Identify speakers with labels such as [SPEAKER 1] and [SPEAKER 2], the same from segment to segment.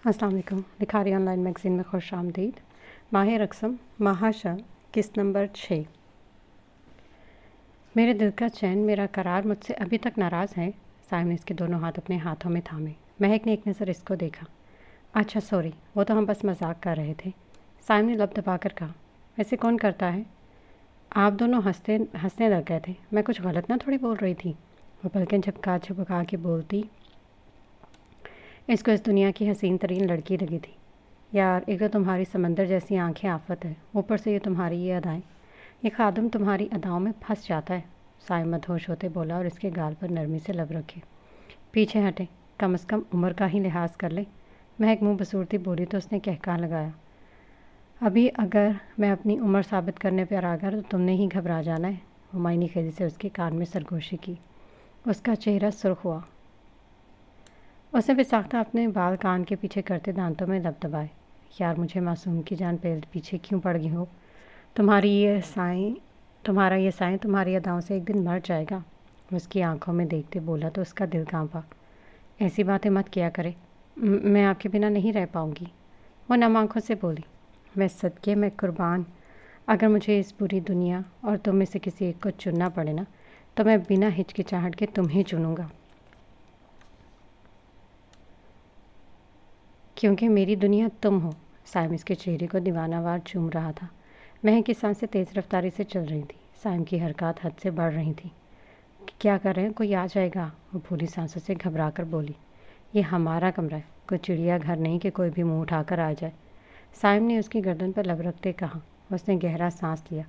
[SPEAKER 1] السلام علیکم۔ لکھاری آن لائن میگزین میں خوش آمدید۔ ماہ رقصم مہاشا قسط نمبر 6۔ میرے دل کا چین، میرا قرار مجھ سے ابھی تک ناراض ہے۔ سائم نے اس کے دونوں ہاتھ اپنے ہاتھوں میں تھامے۔ مہک نے ایک نظر اس کو دیکھا۔ اچھا سوری، وہ تو ہم بس مذاق کر رہے تھے، سائم نے لب دبا کر کہا۔ ایسے کون کرتا ہے؟ آپ دونوں ہنسنے لگ گئے تھے۔ میں کچھ غلط نہ تھوڑی بول رہی تھی؟ وہ پلکیں جھپکا کے بولتی۔ اس کو اس دنیا کی حسین ترین لڑکی لگی تھی۔ یار، ایک تو تمہاری سمندر جیسی آنکھیں آفت ہے، اوپر سے یہ تمہاری یہ ادائیں۔ یہ خادم تمہاری اداؤں میں پھنس جاتا ہے، سائم مدہوش ہوتے بولا اور اس کے گال پر نرمی سے لب رکھے۔ پیچھے ہٹے، کم از کم عمر کا ہی لحاظ کر لے۔ مہک منہ بسورتی بولی تو اس نے کہکا لگایا۔ ابھی اگر میں اپنی عمر ثابت کرنے پر آ گیا تو تم نے ہی گھبرا جانا ہے۔ وہ معنی خیزی سے اس کے کان میں سرگوشی کی۔ اس کا چہرہ سرخ ہوا۔ اس نے بساختہ اپنے بال کان کے پیچھے کرتے دانتوں میں لب دبائے۔ یار، مجھے معصوم کی جان پیچھے کیوں پڑ گئی ہو؟ تمہارا یہ سائیں تمہاری اداؤں سے ایک دن مر جائے گا۔ اس کی آنکھوں میں دیکھتے بولا تو اس کا دل کانپا۔ ایسی باتیں مت کیا کرے، میں آپ کے بنا نہیں رہ پاؤں گی، وہ نم آنکھوں سے بولی۔ میں صدقے میں قربان، اگر مجھے اس بری دنیا اور تم میں سے کسی ایک کو چننا پڑے نا تو میں بنا ہچکچاہٹ کے تمہیں چنوں گا، کیونکہ میری دنیا تم ہو۔ سائم اس کے چہرے کو دیوانہ وار چوم رہا تھا۔ مہک کی سانسیں تیز رفتاری سے چل رہی تھی۔ سائم کی حرکات حد سے بڑھ رہی تھیں۔ کیا کر رہے ہیں؟ کوئی آ جائے گا، وہ پھولی سانسوں سے گھبرا کر بولی۔ یہ ہمارا کمرہ ہے، کوئی چڑیا گھر نہیں کہ کوئی بھی منہ اٹھا کر آ جائے، سائم نے اس کی گردن پر لب رکھتے کہا۔ اس نے گہرا سانس لیا۔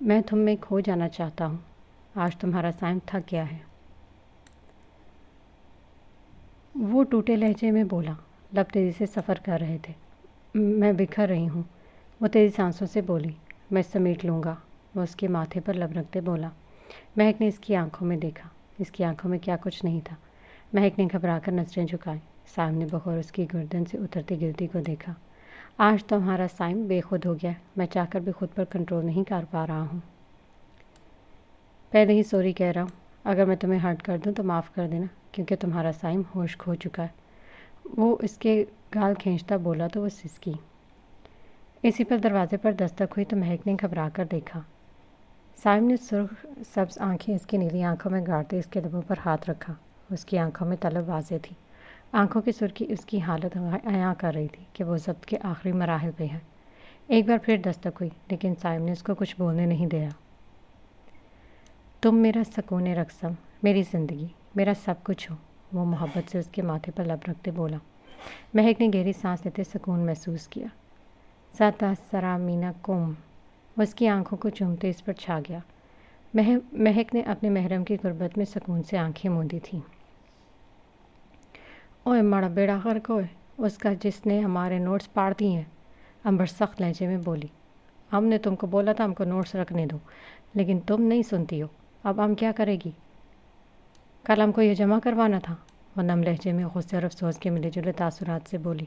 [SPEAKER 1] میں تم میں کھو جانا چاہتا ہوں، آج تمہارا سائم تھک گیا ہے، وہ ٹوٹے لہجے میں بولا۔ لب تیزی سے سفر کر رہے تھے۔ میں بکھر رہی ہوں، وہ تیزی سانسوں سے بولی۔ میں سمیٹ لوں گا، وہ اس کے ماتھے پر لب رکھتے بولا۔ مہک نے اس کی آنکھوں میں دیکھا۔ اس کی آنکھوں میں کیا کچھ نہیں تھا۔ مہک نے گھبرا کر نظریں جھکائیں۔ سائم نے بغور اس کی گردن سے اترتی گرتی کو دیکھا۔ آج تمہارا سائم بے خود ہو گیا، میں چاہ کر بھی خود پر کنٹرول نہیں کر پا رہا ہوں۔ پہلے ہی سوری کہہ رہا ہوں، اگر میں تمہیں ہرٹ کر دوں تو معاف کر دینا، کیونکہ تمہارا سائم ہوش کھو چکا ہے، وہ اس کے گال کھینچتا بولا تو وہ سسکی۔ اسی پر دروازے پر دستک ہوئی تو مہک نے گھبرا کر دیکھا۔ سائم نے سرخ سبز آنکھیں اس کی نیلی آنکھوں میں گاڑتے اس کے لبوں پر ہاتھ رکھا۔ اس کی آنکھوں میں طلب واضح تھی۔ آنکھوں کی سرخی اس کی حالت عیاں کر رہی تھی کہ وہ ضبط کے آخری مراحل پہ ہے۔ ایک بار پھر دستک ہوئی، لیکن سائم نے اس کو کچھ بولنے نہیں دیا۔ تم میرا سکون رقصم، میری زندگی، میرا سب کچھ ہو، وہ محبت سے اس کے ماتھے پر لب رکھتے بولا۔ مہک نے گہری سانس لیتے سکون محسوس کیا۔ ساتا سرا مینا کوم، وہ اس کی آنکھوں کو چومتے اس پر چھا گیا۔ مہک نے اپنے محرم کی غربت میں سکون سے آنکھیں موندی تھیں۔ اوئے ماڑا بیڑا غرق ہوئے، اس کا جس نے ہمارے نوٹس پاڑ دی ہیں، امبر سخت لہجے میں بولی۔ ہم نے تم کو بولا تھا ہم کو نوٹس رکھنے دو، لیکن تم نہیں سنتی ہو، اب ہم کیا کرے گی؟ کل ہم کو یہ جمع کروانا تھا، وہ نم لہجے میں غصے اور افسوس کے ملے جلے تاثرات سے بولی۔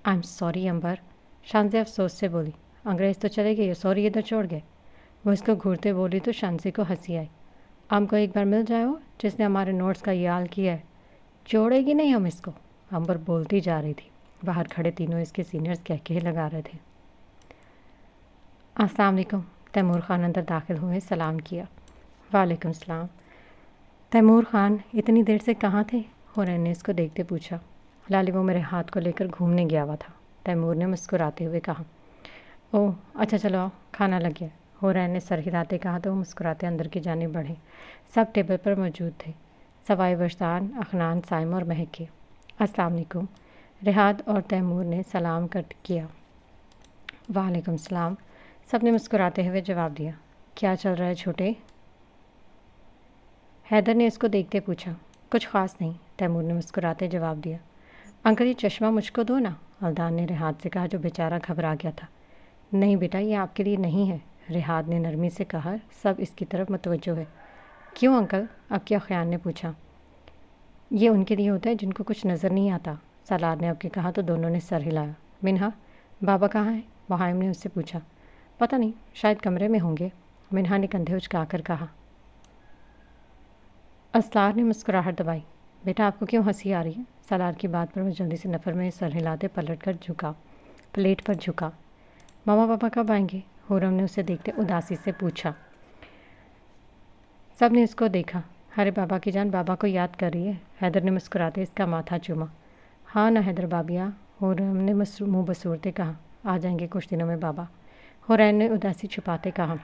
[SPEAKER 1] آئی ایم سوری امبر، شانزی افسوس سے بولی۔ انگریز تو چلے گئے، سوری ادھر چھوڑ گئے، وہ اس کو گھورتے بولی تو شانزی کو ہنسی آئی۔ ہم کو ایک بار مل جائے ہو جس نے ہمارے نوٹس کا یہ حال کیا ہے، چھوڑے گی نہیں ہم اس کو، امبر بولتی جا رہی تھی۔ باہر کھڑے تینوں اس کے سینئرز کہکہے لگا رہے تھے۔ السلام علیکم، تیمور خان اندر داخل ہوئے، سلام کیا۔ وعلیکم السلام۔ تیمور خان اتنی دیر سے کہاں تھے؟ حورین نے اس کو دیکھتے پوچھا۔ لالی، وہ میرے ہاتھ کو لے کر گھومنے گیا ہوا تھا، تیمور نے مسکراتے ہوئے کہا۔ اوہ اچھا، چلو آؤ، کھانا لگ گیا، حورین نے سر ہلاتے کہا تو وہ مسکراتے اندر کی جانب بڑھے۔ سب ٹیبل پر موجود تھے، سوائے وجدان، اخنان، سائم اور مہک کے۔ السلام علیکم، رحاد اور تیمور نے سلام کیا۔ وعلیکم السلام، سب نے مسکراتے ہوئے جواب دیا۔ کیا چل رہا ہے چھوٹے؟ حیدر نے اس کو دیکھتے پوچھا۔ کچھ خاص نہیں، تیمور نے مسکراتے جواب دیا۔ انکل، یہ چشمہ مجھ کو دو نا، الدان نے رحاد سے کہا جو بیچارہ گھبرا گیا تھا۔ نہیں بیٹا، یہ آپ کے لیے نہیں ہے، رحاد نے نرمی سے کہا۔ سب اس کی طرف متوجہ ہے۔ کیوں انکل؟ اب کیا خیال نے پوچھا۔ یہ ان کے لیے ہوتا ہے جن کو کچھ نظر نہیں آتا، سالار نے اب کے کہا تو دونوں نے سر ہلایا۔ منہا، بابا کہاں ہے؟ وہائم نے اس سے پوچھا۔ پتہ نہیں، شاید کمرے میں ہوں گے، منہا نے کندھے اچکا کر کہا۔ اسرار نے مسکراہٹ دبائی۔ بیٹا آپ کو کیوں ہنسی آ رہی ہے؟ سالار کی بات پر وہ جلدی سے نفر میں سر ہلاتے پلٹ کر جھکا، پلیٹ پر جھکا۔ ماما پاپا کب آئیں گے؟ خرم نے اسے دیکھتے اداسی سے پوچھا۔ سب نے اس کو دیکھا۔ ارے بابا کی جان بابا کو یاد کر رہی ہے؟ حیدر نے مسکراتے اس کا ماتھا چوما۔ ہاں نا حیدر بابیا، خرم نے منہ بسورتے کہا۔ آ جائیں گے کچھ دنوں میں بابا، حرین نے اداسی چھپاتے کہا۔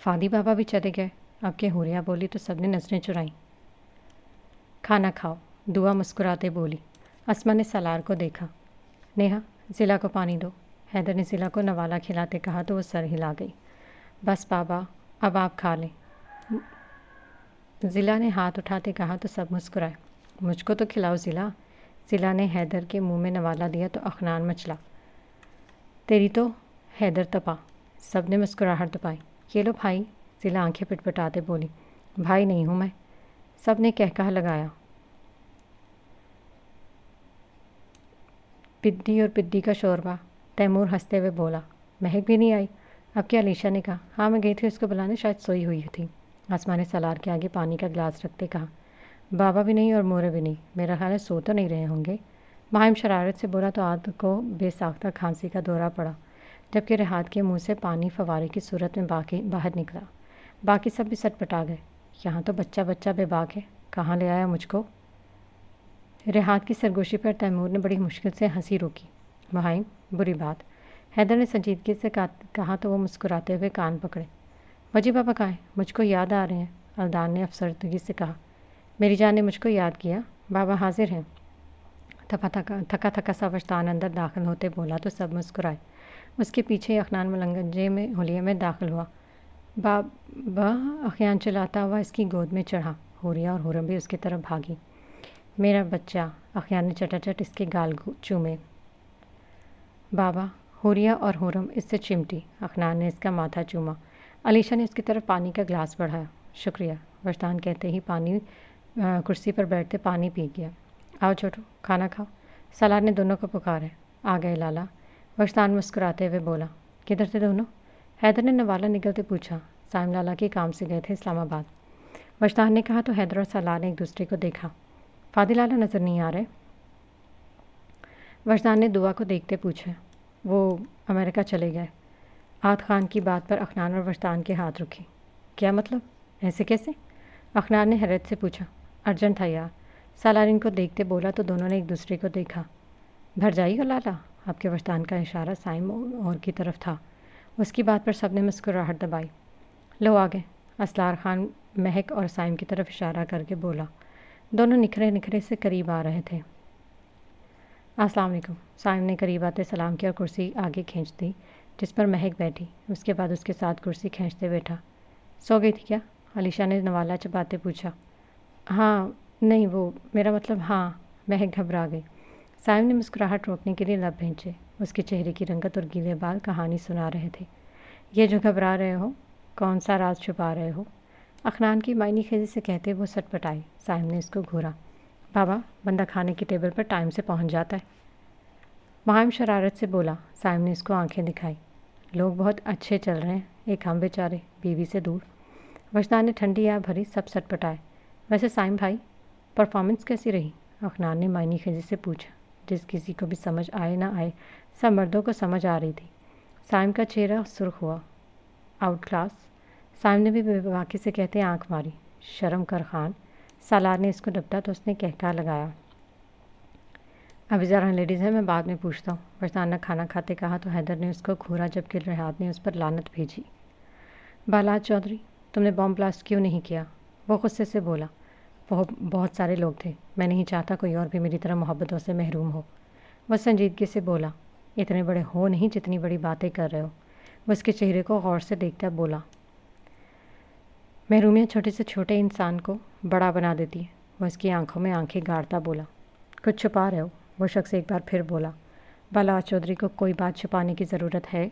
[SPEAKER 1] فادی بابا بھی چلے گئے؟ اب کہ حوریہ بولی تو سب نے نظریں چرائیں۔ کھانا کھاؤ، دعا مسکراتے بولی۔ اسما نے سالار کو دیکھا۔ نیہا ضلع کو پانی دو، حیدر نے ضلع کو نوالا کھلاتے کہا تو وہ سر ہلا گئی۔ بس بابا اب آپ کھا لیں، ضلع نے ہاتھ اٹھاتے کہا تو سب مسکرائے۔ مجھ کو تو کھلاؤ ضلع، ضلع نے حیدر کے منہ میں نوالا دیا تو اخنان مچلا۔ تیری تو حیدر تپا، سب نے مسکراہٹ دبائی۔ یہ لو بھائی، ضلع آنکھیں پٹپٹاتے بولی۔ بھائی نہیں ہوں میں، سب نے کہا لگایا۔ پدی اور پدی کا شوربہ، تیمور ہنستے ہوئے بولا۔ مہک بھی نہیں آئی؟ اب کیا علیشا نے کہا۔ ہاں میں گئی تھی اس کو بلانے، شاید سوئی ہوئی تھی۔ آسما نے سالار کے آگے پانی کا گلاس رکھتے کہا۔ بابا بھی نہیں اور مورے بھی نہیں، میرا خیال ہے سو تو نہیں رہے ہوں گے۔ مہم شرارت سے بولا تو عاد کو بے ساختہ کھانسی کا دورہ پڑا، جبکہ رحات کے منہ سے پانی فوارے کی صورت میں باہر نکلا۔ باقی سب بھی سٹ پٹا گئے۔ یہاں تو بچہ بچہ بے باک ہے، کہاں لے آیا مجھ کو؟ رحات کی سرگوشی پر تیمور نے بڑی مشکل سے ہنسی روکی۔ مہم بری بات، حیدر نے سنجیدگی سے کہا تو وہ مسکراتے ہوئے کان پکڑے۔ وجی بابا کہاں ہیں؟ مجھ کو یاد آ رہے ہیں، الدان نے افسردگی سے کہا۔ میری جان نے مجھ کو یاد کیا، بابا حاضر ہیں۔ تھکا تھکا سا وجدان اندر داخل ہوتے بولا تو سب مسکرائے۔ اس کے پیچھے اخنان ملنگجے میں حلیے میں داخل ہوا۔ بابا اخیان چلاتا ہوا اس کی گود میں چڑھا۔ حوریہ اور حرم بھی اس کی طرف بھاگی۔ میرا بچہ، اخیان نے چٹاچٹ اس کے گال چومے۔ بابا، حوریہ اور حرم اس سے چمٹی۔ اخنان نے اس کا ماتھا چوما۔ علیشا نے اس کی طرف پانی کا گلاس بڑھایا۔ شکریہ، وجدان کہتے ہی کرسی پر بیٹھتے پانی پی گیا۔ آؤ چھوٹو، کھانا کھاؤ، سالار نے دونوں کو پکارا۔ آ گئے لالا، وجدان مسکراتے ہوئے بولا۔ کدھر تھے دونوں؟ حیدر نے نوالا نگلتے پوچھا۔ سائم لالا کے کام سے گئے تھے اسلام آباد، وجدان نے کہا تو حیدر اور سالار نے ایک دوسرے کو دیکھا۔ فادی لالا نظر نہیں آ رہے؟ وجدان نے دعا کو دیکھتے پوچھا۔ وہ امریکہ چلے گئے۔ عاد خان کی بات پر اخنان اور وجدان کے ہاتھ رکھے۔ کیا مطلب؟ ایسے کیسے؟ اخنان نے حیرت سے پوچھا۔ ارجنٹ تھا یار، سالار ان کو دیکھتے بولا تو دونوں نے ایک دوسرے کو دیکھا۔ بھر جائی ہو لالا، آپ کے وجدان کا اشارہ سائم اور کی طرف تھا۔ اس کی بات پر سب نے مسکراہٹ دبائی۔ لو آ گئے، اسرار خان مہک اور سائم کی طرف اشارہ کر کے بولا۔ دونوں نکھرے نکھرے سے قریب آ رہے تھے۔ السلام علیکم، سائم نے قریب آتے سلام کیا اور کرسی آگے کھینچ دی جس پر مہک بیٹھی۔ اس کے بعد اس کے ساتھ کرسی کھینچتے بیٹھا۔ سو گئی تھی کیا؟ علیشا نے نوالا چباتے پوچھا۔ ہاں نہیں، وہ میرا مطلب ہاں، مہک گھبرا گئی۔ سائم نے مسکراہٹ روکنے کے لیے لب بھینچے۔ اس کے چہرے کی رنگت اور گیلے بال کہانی سنا رہے تھے۔ یہ جو گھبرا رہے ہو، کون سا راز چھپا رہے ہو؟ اخنان کی معنی خیزی سے کہتے وہ سٹ پٹائی۔ سائم نے اس کو گھورا۔ بابا، بندہ کھانے کی ٹیبل پر ٹائم سے پہنچ جاتا ہے۔ مہم شرارت سے بولا۔ سائم نے اس کو آنکھیں دکھائی۔ لوگ بہت اچھے چل رہے ہیں، ایک ہم بیچارے بیوی سے دور۔ وجدان نے ٹھنڈی آہ بھری، سب سٹ پٹائے۔ ویسے سائم بھائی، پرفارمنس کیسی رہی؟ اخنان نے معنی خیزی سے پوچھا۔ جس کسی کو بھی سمجھ آئے نہ آئے، سب مردوں کو سمجھ آ رہی تھی۔ سائم کا چہرہ سرخ ہوا۔ آؤٹ کلاس، سائم نے بھی بے باکی سے کہتے آنکھ ماری۔ شرم کر خان، سالار نے اس کو ڈپٹا تو اس نے کہکا لگایا۔ ابھی ذرا لیڈیز ہیں، میں بعد میں پوچھتا ہوں، وجدان نے کھانا کھاتے کہا تو حیدر نے اس کو گھورا جبکہ رحات نے اس پر لعنت بھیجی۔ بالات چودھری، تم نے بم بلاسٹ کیوں نہیں کیا؟ وہ غصے سے بولا۔ وہ بہت سارے لوگ تھے، میں نہیں چاہتا کوئی اور بھی میری طرح محبتوں سے محروم ہو۔ وہ سنجیدگی سے بولا۔ اتنے بڑے ہو نہیں جتنی بڑی باتیں کر رہے ہو۔ وہ اس کے چہرے کو غور سے دیکھتا بولا۔ محرومیاں چھوٹے سے چھوٹے انسان کو بڑا بنا دیتی ہے۔ وہ اس کی آنکھوں میں آنکھیں گاڑتا بولا۔ کچھ چھپا رہے ہو؟ وہ شخص ایک بار پھر بولا۔ بالات چودھری کو کوئی بات چھپانے کی ضرورت ہے؟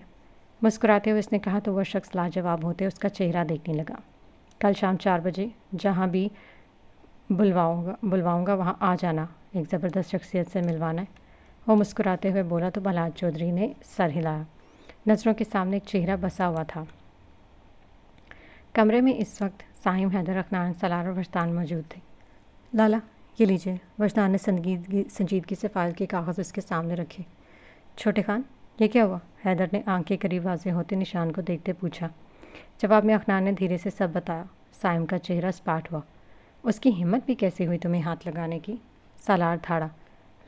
[SPEAKER 1] مسکراتے ہوئے اس نے کہا تو وہ شخص لاجواب ہوتے اس کا چہرہ دیکھنے لگا۔ کل شام 4 بجے جہاں بھی بلواؤں گا وہاں آ جانا، ایک زبردست شخصیت سے ملوانا ہے۔ وہ مسکراتے ہوئے بولا تو بالات چودھری نے سر ہلایا۔ نظروں کے سامنے ایک چہرہ بسا ہوا تھا۔ کمرے میں اس وقت سائم، حیدر، اخنان، سالار اور وجدان موجود تھے۔ لالا، یہ لیجیے۔ وجدان نے سنجیدگی سے فائل کے کاغذ اس کے سامنے رکھے۔ چھوٹے خان، یہ کیا ہوا؟ حیدر نے آنکھیں قریب واضح ہوتے نشان کو دیکھتے پوچھا۔ جواب میں عدنان نے دھیرے سے سب بتایا۔ سائم کا چہرہ سپاٹ ہوا۔ اس کی ہمت بھی کیسی ہوئی تمہیں ہاتھ لگانے کی؟ سالار دھاڑا۔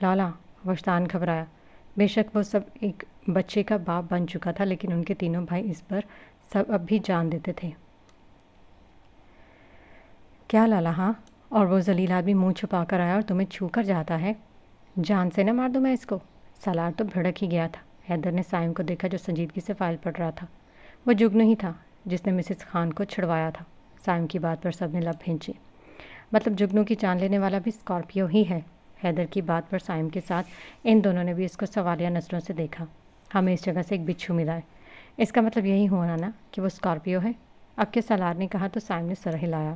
[SPEAKER 1] لالا، وجدان گھبرایا۔ بے شک وہ سب ایک بچے کا باپ بن چکا تھا، لیکن ان کے تینوں بھائی اس پر سب اب بھی جان دیتے تھے۔ کیا لالا؟ ہاں؟ اور وہ ذلیل آدمی منہ چھپا کر آیا اور تمہیں چھو کر جاتا ہے؟ جان سے نہ مار دوں میں اس کو؟ سالار تو بھڑک ہی گیا تھا۔ حیدر نے سائم کو دیکھا جو سنجیدگی سے فائل پڑھ رہا تھا۔ وہ جگنو ہی تھا جس نے مسز خان کو چھڑوایا تھا۔ سائم کی بات پر سب نے لب بھینچے۔ مطلب جگنو کی جان لینے والا بھی اسکارپیو ہی ہے؟ حیدر کی بات پر سائم کے ساتھ ان دونوں نے بھی اس کو سوالیہ نظروں سے دیکھا۔ ہمیں اس جگہ سے ایک بچھو ملا ہے، اس کا مطلب یہی ہوا نا کہ وہ اسکارپیو ہے؟ اب کے سالار نے کہا تو سائم نے سر ہلایا۔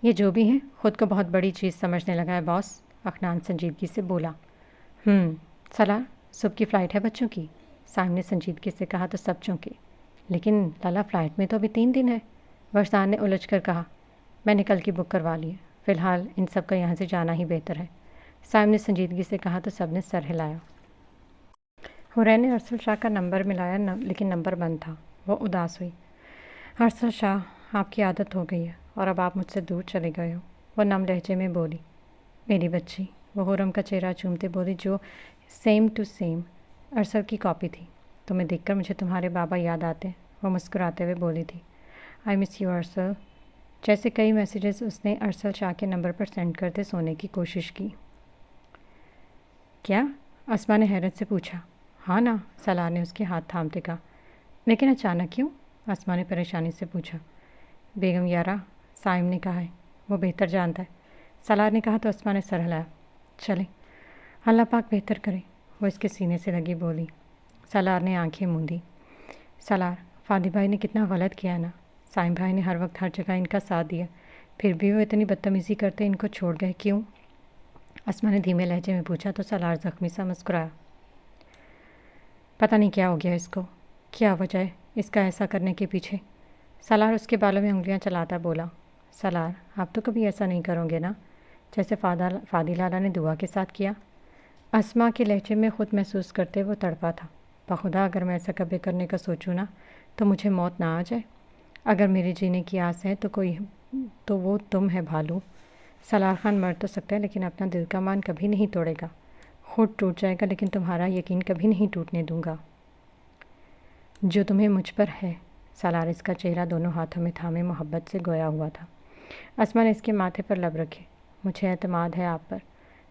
[SPEAKER 1] یہ جو بھی ہے خود کو بہت بڑی چیز سمجھنے لگا ہے باس، عدنان سنجیدگی سے بولا۔ سالار، صبح کی فلائٹ ہے بچوں کی؟ سائم نے سنجیدگی سے کہا تو سب چونکے۔ لیکن لالا فلائٹ میں تو ابھی 3 دن ہے، وجدان نے الجھ کر کہا۔ میں نے کل کی بک کروا لی ہے، فی الحال ان سب کا یہاں سے جانا ہی بہتر ہے، سائم نے سنجیدگی سے کہا تو سب نے سر ہلایا۔ حورین نے ارسل شاہ کا نمبر ملایا لیکن نمبر بند تھا۔ وہ اداس ہوئی۔ ارسل شاہ، آپ کی عادت ہو گئی ہے اور اب آپ مجھ سے دور چلے گئے ہو، وہ نم لہجے میں بولی۔ میری بچی، وہ حورم کا چہرہ چومتے بولی جو سیم ٹو سیم ارسل کی کاپی تھی۔ تمہیں دیکھ کر مجھے تمہارے بابا یاد آتے، وہ مسکراتے ہوئے بولی تھی۔ آئی مس یو ارسل۔ جیسے کئی میسیجز اس نے ارسل شاہ کے نمبر پر سینڈ کرتے سونے کی کوشش کی۔ کیا؟ اسما نے حیرت سے پوچھا۔ ہاں نا، سالار نے اس کے ہاتھ تھامتے کہا۔ لیکن اچانک کیوں؟ اسما نے پریشانی سے پوچھا۔ بیگم یارا، سائم نے کہا ہے، وہ بہتر جانتا ہے، سالار نے کہا تو اسما نے سر ہلایا۔ چلیں، اللہ پاک بہتر کرے، وہ اس کے سینے سے لگی بولی۔ سالار نے آنکھیں موندی۔ سالار، فادی بھائی نے کتنا غلط کیا نا، سائم بھائی نے ہر وقت ہر جگہ ان کا ساتھ دیا، پھر بھی وہ اتنی بدتمیزی کرتے ان کو چھوڑ گئے کیوں؟ اسما نے دھیمے لہجے میں پوچھا تو سالار زخمی سا مسکرایا۔ پتہ نہیں کیا ہو گیا اس کو، کیا وجہ ہے اس کا ایسا کرنے کے پیچھے؟ سالار اس کے بالوں میں انگلیاں چلاتا بولا۔ سالار، آپ تو کبھی ایسا نہیں کرو گے نا جیسے فادی لالا نے دعا کے ساتھ کیا؟ اسما کے لہجے میں خود محسوس کرتے وہ تڑپا تھا۔ بخدا اگر میں ایسا کبھی کرنے کا سوچوں نا تو مجھے موت نہ آ جائے۔ اگر میری جینے کی آس ہے تو وہ تم ہے بھالو۔ سالار خان مر تو سکتا ہے لیکن اپنا دل کا مان کبھی نہیں توڑے گا، خود ٹوٹ جائے گا لیکن تمہارا یقین کبھی نہیں ٹوٹنے دوں گا جو تمہیں مجھ پر ہے۔ سالار اس کا چہرہ دونوں ہاتھوں میں تھامے محبت سے گویا ہوا تھا۔ اسما نے اس کے ماتھے پر لب رکھے۔ مجھے اعتماد ہے آپ پر،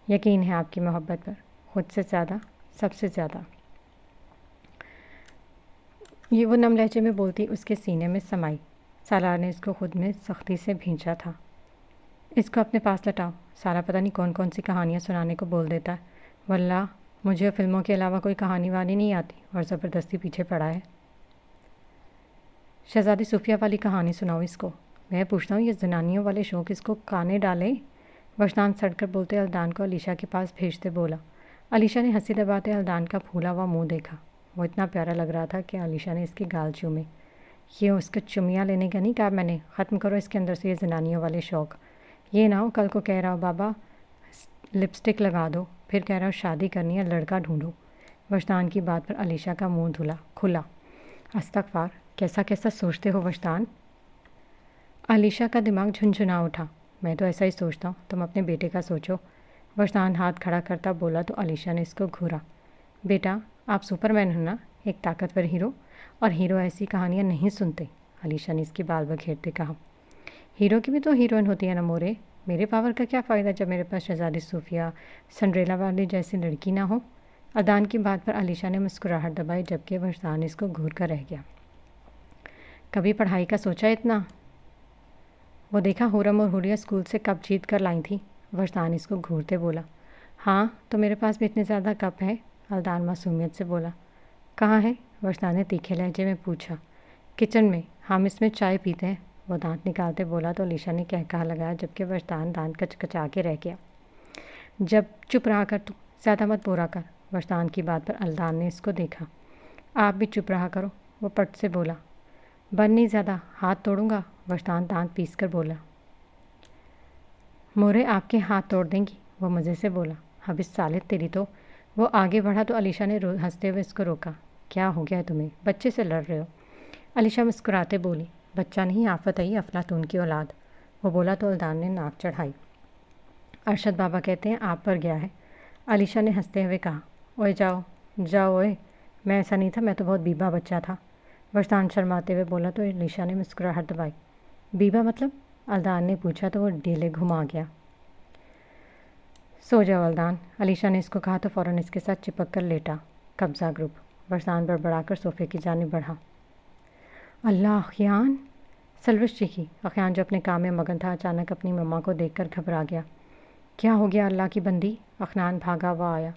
[SPEAKER 1] یقین ہے آپ کی محبت پر، خود سے زیادہ، سب سے زیادہ۔ یہ وہ نم لہجے میں بولتی اس کے سینے میں سمائی۔ سالار نے اس کو خود میں سختی سے بھینچا تھا۔ اس کو اپنے پاس لٹاؤ، سارا پتہ نہیں کون کون سی کہانیاں سنانے کو بول دیتا ہے، واللہ مجھے فلموں کے علاوہ کوئی کہانی وانی نہیں آتی اور زبردستی پیچھے پڑا ہے۔ شہزادی صوفیہ والی کہانی سناؤ اس کو۔ میں پوچھتا ہوں یہ زنانیوں والے شوق اس کو کانے ڈالے؟ وجدان سڑ کر بولتے الدان کو علیشہ کے پاس بھیجتے بولا۔ علیشہ نے ہنسی دباتے الدان کا پھولا ہوا منہ دیکھا۔ وہ اتنا پیارا لگ رہا تھا کہ علیشہ نے اس کے گال چومے۔ یہ اس کا چمیاں لینے کا نہیں کہا میں نے، ختم کرو اس کے اندر سے یہ زنانیوں والے شوق۔ یہ نہ ہو کل کو کہہ رہا ہو بابا لپسٹک لگا دو، پھر کہہ رہا ہو شادی کرنی ہے لڑکا ڈھونڈو۔ وجدان کی بات پر علیشہ کا منہ کھلا۔ استغفار، کیسا کیسا سوچتے ہو وجدان؟ علیشہ کا دماغ جھنجھنا اٹھا۔ میں تو ایسا ہی سوچتا ہوں، تم اپنے بیٹے کا سوچو۔ وجدان ہاتھ کھڑا کرتا بولا تو علیشہ نے اس کو گھورا۔ بیٹا، آپ سپر مین ہو نا، ایک طاقتور ہیرو، اور ہیرو ایسی کہانیاں نہیں سنتے، علیشہ نے اس کی بال بکھیرتے کہا۔ ہیرو کی بھی تو ہیروئن ہوتی ہے نا مورے، میرے پاور کا کیا فائدہ جب میرے پاس شہزادی صوفیہ سنڈریلا والی جیسی لڑکی نہ ہو؟ ادان کی بات پر علیشہ نے مسکراہٹ دبائی جبکہ وجدان اس کو گھور کر رہ گیا۔ کبھی پڑھائی کا سوچا اتنا؟ وہ دیکھا حورم اور حوریہ اسکول سے کپ جیت کر لائی تھی، وجدان اس کو گھورتے بولا۔ ہاں تو میرے پاس بھی اتنے زیادہ کپ ہیں، الدان معصومیت سے بولا۔ کہاں ہے؟ وجدان نے تیکھے لہجے میں پوچھا۔ کچن میں، ہم اس میں چائے پیتے ہیں، وہ دانت نکالتے بولا تو علیشہ نے کہا لگایا جبکہ وجدان دانت کچکچا کے رہ گیا۔ جب چپ رہا کر تو زیادہ مت بورا کر، وجدان کی بات پر الدان نے اس کو دیکھا۔ آپ بھی چپ رہا کرو، وہ پٹ سے بولا۔ بن نہیں زیادہ، ہاتھ توڑوں گا، وجدان دانت پیس کر بولا۔ مورے آپ کے ہاتھ توڑ دیں گی، وہ مزے سے بولا۔ حبیث سالے تیری تو۔ وہ آگے بڑھا تو علیشہ نے ہنستے ہوئے اس کو روکا۔ کیا ہو گیا ہے تمہیں؟ بچے سے لڑ رہے ہو؟ علیشہ مسکراتے بولی۔ بچہ نہیں، آفت آئی افلاطون کی اولاد۔ وہ بولا تو الدان نے ناک چڑھائی۔ ارشد بابا کہتے ہیں آپ پر گیا ہے، علیشہ نے ہنستے ہوئے کہا۔ اوئے جاؤ جاؤ اوئے، میں ایسا نہیں تھا، میں تو بہت بیبا بچہ تھا، ورسان شرماتے ہوئے بولا تو علیشہ نے مسکراہٹ دبائی۔ بیبا مطلب؟ الدان نے پوچھا تو وہ ڈیلے گھما گیا۔ سو جاؤ الدان، علیشہ نے اس کو کہا تو فوراً اس کے ساتھ چپک کر لیٹا۔ قبضہ گروپ۔ ورسان بڑبڑا کر صوفے کی جانب بڑھا۔ اللہ اخیان! سلوش چیخی۔ اخیان جو اپنے کام میں مگن تھا اچانک اپنی مما کو دیکھ کر گھبرا گیا۔ کیا ہو گیا اللہ کی بندی؟ اخنان بھاگا ہوا آیا۔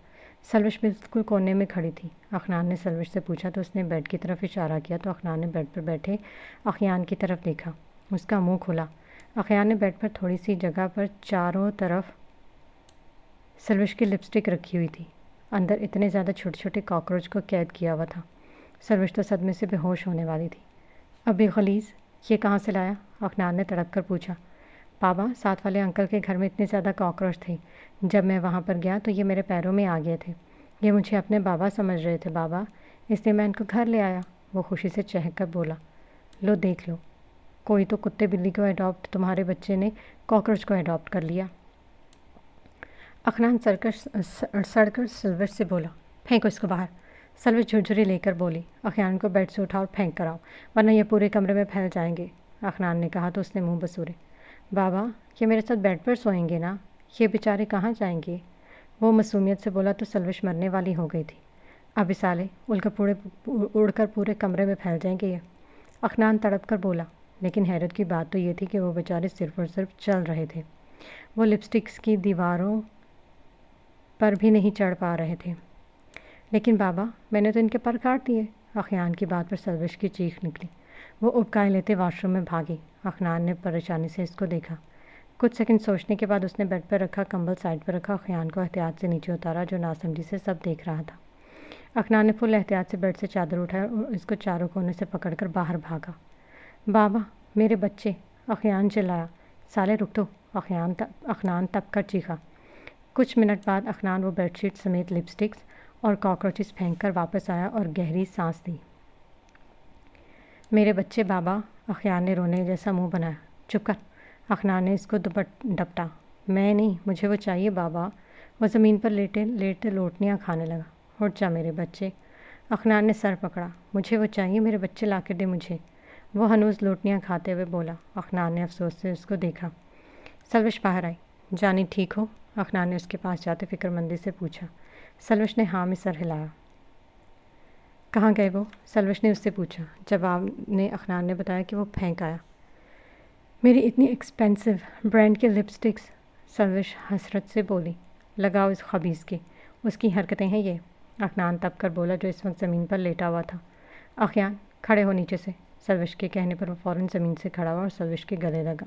[SPEAKER 1] سلوش بالکل کونے میں کھڑی تھی۔ اخنان نے سلوش سے پوچھا تو اس نے بیڈ کی طرف اشارہ کیا تو اخنان نے بیڈ پر بیٹھے اخیان کی طرف دیکھا۔ اس کا منہ کھلا۔ اخیان نے بیڈ پر تھوڑی سی جگہ پر چاروں طرف سلوش کی لپسٹک رکھی ہوئی تھی۔ اندر اتنے زیادہ چھوٹے چھوٹے کاکروچ کو قید کیا ہوا تھا۔ سلوش تو صدمے سے بے ہوش ہونے والی تھی۔ ابے خلیز، یہ کہاں سے لایا؟ اخنان نے تڑپ کر پوچھا۔ بابا، ساتھ والے انکل کے گھر میں اتنے زیادہ کاکروچ تھے، جب میں وہاں پر گیا تو یہ میرے پیروں میں آ گئے تھے۔ یہ مجھے اپنے بابا سمجھ رہے تھے بابا، اس لیے میں ان کو گھر لے آیا، وہ خوشی سے چہک کر بولا۔ لو دیکھ لو، کوئی تو کتے بلی کو اڈاپٹ، تمہارے بچے نے کاکروچ کو اڈاپٹ کر لیا۔ اخنان سڑ کر سلوش سے بولا۔ پھینکو اس کو باہر۔ سلوش جھرجھری لے کر بولی۔ اخیان کو بیڈ سے اٹھا اور پھینک کر آؤ، ورنہ یہ پورے کمرے میں پھیل جائیں گے، اخنان نے کہا تو اس نے منہ بسورے۔ بابا، یہ میرے ساتھ بیڈ پر سوئیں گے نا؟ یہ بیچارے کہاں جائیں گے؟ وہ معصومیت سے بولا تو سلوش مرنے والی ہو گئی تھی۔ اب سالے اڑ کر پورے کمرے میں پھیل جائیں گے یہ، اخنان تڑپ کر بولا۔ لیکن حیرت کی بات تو یہ تھی کہ وہ بیچارے صرف اور صرف چل رہے تھے، وہ لپسٹکس کی دیواروں پر بھی نہیں چڑھ پا رہے تھے۔ لیکن بابا، میں نے تو ان کے پر کاٹ دیے، اخیان کی بات پر سلوش کی چیخ نکلی۔ وہ ابکائے لیتے واش روم میں بھاگی۔ اخنان نے پریشانی سے اس کو دیکھا۔ کچھ سیکنڈ سوچنے کے بعد اس نے بیڈ پر رکھا کمبل سائڈ پر رکھا، اخیان کو احتیاط سے نیچے اتارا جو ناسمجھی سے سب دیکھ رہا تھا۔ اخنان نے فل احتیاط سے بیڈ سے چادر اٹھایا اور اس کو چاروں کونے سے پکڑ کر باہر بھاگا۔ بابا، میرے بچے! اخیان چلایا۔ سالے رک تو! اخنان تپ کر چیخا۔ کچھ منٹ بعد اخنان وہ بیڈ شیٹ سمیت لپسٹکس اور کاکروچز پھینک کر واپس آیا اور گہری سانس دی۔ میرے بچے بابا! اخیان نے رونے جیسا منہ بنایا۔ چپ کر! اخنان نے اس کو ڈپٹا۔ میں نہیں، مجھے وہ چاہیے بابا۔ وہ زمین پر لیٹے لیٹے لوٹیاں کھانے لگا۔ اٹھ جا میرے بچے! اخنان نے سر پکڑا۔ مجھے وہ چاہیے، میرے بچے لا کے دے مجھے، وہ ہنوز لوٹیاں کھاتے ہوئے بولا۔ اخنان نے افسوس سے اس کو دیکھا۔ سلوش باہر آئی۔ جانی ٹھیک ہو؟ اخنان نے اس کے پاس جاتے فکر مندی سے پوچھا۔ سلوش نے ہاں میں سر ہلایا۔ کہاں گئے وہ؟ سلوش نے اس سے پوچھا۔ جواب نے اخنان نے بتایا کہ وہ پھینک آیا۔ میری اتنی ایکسپینسو برانڈ کے لپسٹکس، سلوش حسرت سے بولی۔ لگاؤ اس خبیث کی، اس کی حرکتیں ہیں یہ، اخنان تپ کر بولا جو اس وقت زمین پر لیٹا ہوا تھا۔ اخیان، کھڑے ہو نیچے سے۔ سلوش کے کہنے پر وہ فوراً زمین سے کھڑا ہوا اور سلوش کے گلے لگا۔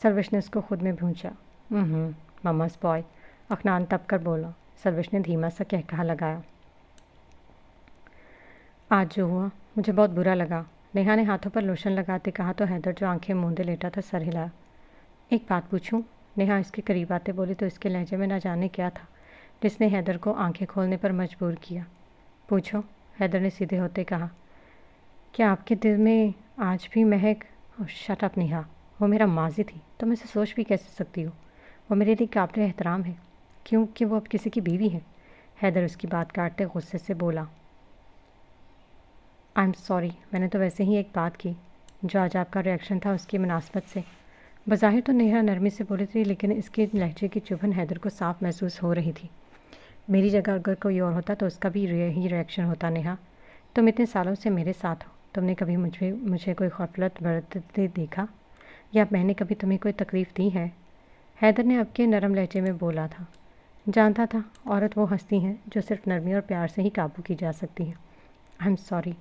[SPEAKER 1] سلوش نے اس کو خود میں بھونچا۔ مماز بوائے، اخنان تپ کر بولا۔ سلوش نے دھیما سا کہکہا لگایا۔ آج جو ہوا مجھے بہت برا لگا، نیہا نے ہاتھوں پر لوشن لگاتے کہا تو حیدر جو آنکھیں موندے لیٹا تھا سر ہلایا۔ ایک بات پوچھوں؟ نیہا اس کے قریب آتے بولی تو اس کے لہجے میں نہ جانے کیا تھا جس نے حیدر کو آنکھیں کھولنے پر مجبور کیا۔ پوچھو، حیدر نے سیدھے ہوتے کہا۔ کیا آپ کے دل میں آج بھی مہک؟ شٹ اپ نیہا، وہ میرا ماضی تھی، تم اسے سوچ بھی کیسے سکتی ہو؟ وہ میرے لیے قابل احترام ہے کیونکہ وہ اب کسی کی بیوی ہے۔ حیدر اس کی بات کاٹتے غصے سے بولا۔ آئی ایم سوری، میں نے تو ویسے ہی ایک بات کی، جو آج آپ کا ریئیکشن تھا اس کی مناسبت سے۔ بظاہر تو نیہا نرمی سے بولی تھی لیکن اس کے لہجے کی چبھن حیدر کو صاف محسوس ہو رہی تھی۔ میری جگہ اگر کوئی اور ہوتا تو اس کا بھی یہی ریئیکشن ہوتا۔ نیہا، تم اتنے سالوں سے میرے ساتھ ہو، تم نے کبھی مجھے کوئی غفلت برتتے دیکھا یا میں نے کبھی تمہیں کوئی تکلیف دی ہے؟ حیدر نے اب کے نرم لہجے میں بولا تھا۔ جانتا تھا عورت وہ ہستی ہیں جو صرف نرمی اور پیار سے ہی قابو کی جا سکتی ہیں۔ آئی ایم سوری،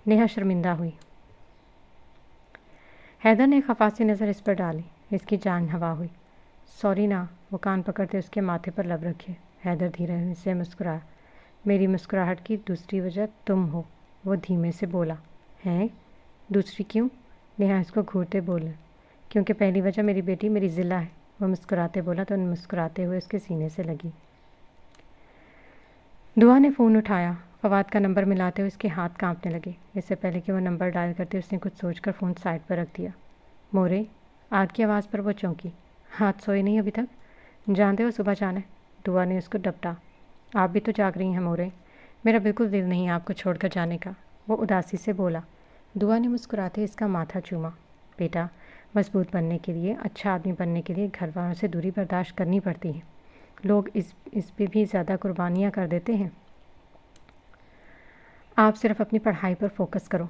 [SPEAKER 1] نیہا شرمندہ ہوئی۔ حیدر نے خفا سی نظر اس پر ڈالی، اس کی جان ہوا ہوئی۔ سوری نا، وہ کان پکڑتے اس کے ماتھے پر لب رکھے۔ حیدر دھیرے سے مسکرایا۔ میری مسکراہٹ کی دوسری وجہ تم ہو، وہ دھیمے سے بولا۔ ہیں؟ دوسری کیوں؟ نیہا اس کو گھورتے بولے۔ کیونکہ پہلی وجہ میری بیٹی میری ضلع ہے، وہ مسکراتے بولا تو مسکراتے ہوئے اس کے سینے سے لگی۔ دعا نے فون اٹھایا۔ فواد کا نمبر ملاتے ہوئے اس کے ہاتھ کانپنے لگے۔ اس سے پہلے کہ وہ نمبر ڈائل کرتے اس نے کچھ سوچ کر فون سائڈ پر رکھ دیا۔ مورے، آگ کی آواز پر وہ چونکی۔ ہاتھ سوئے نہیں ابھی تک؟ جانتے ہو صبح جانا ہے؟ دعا نے اس کو ڈپٹا۔ آپ بھی تو جاگ رہی ہیں مورے۔ میرا بالکل دل نہیں آپ کو چھوڑ کر جانے کا، وہ اداسی سے بولا۔ دعا نے مسکراتے اس کا ماتھا چوما۔ بیٹا، مضبوط بننے کے لیے، اچھا آدمی بننے کے لیے گھر والوں سے دوری برداشت کرنی پڑتی ہے۔ لوگ اس پہ بھی زیادہ قربانیاں کر دیتے ہیں۔ آپ صرف اپنی پڑھائی پر فوکس کرو۔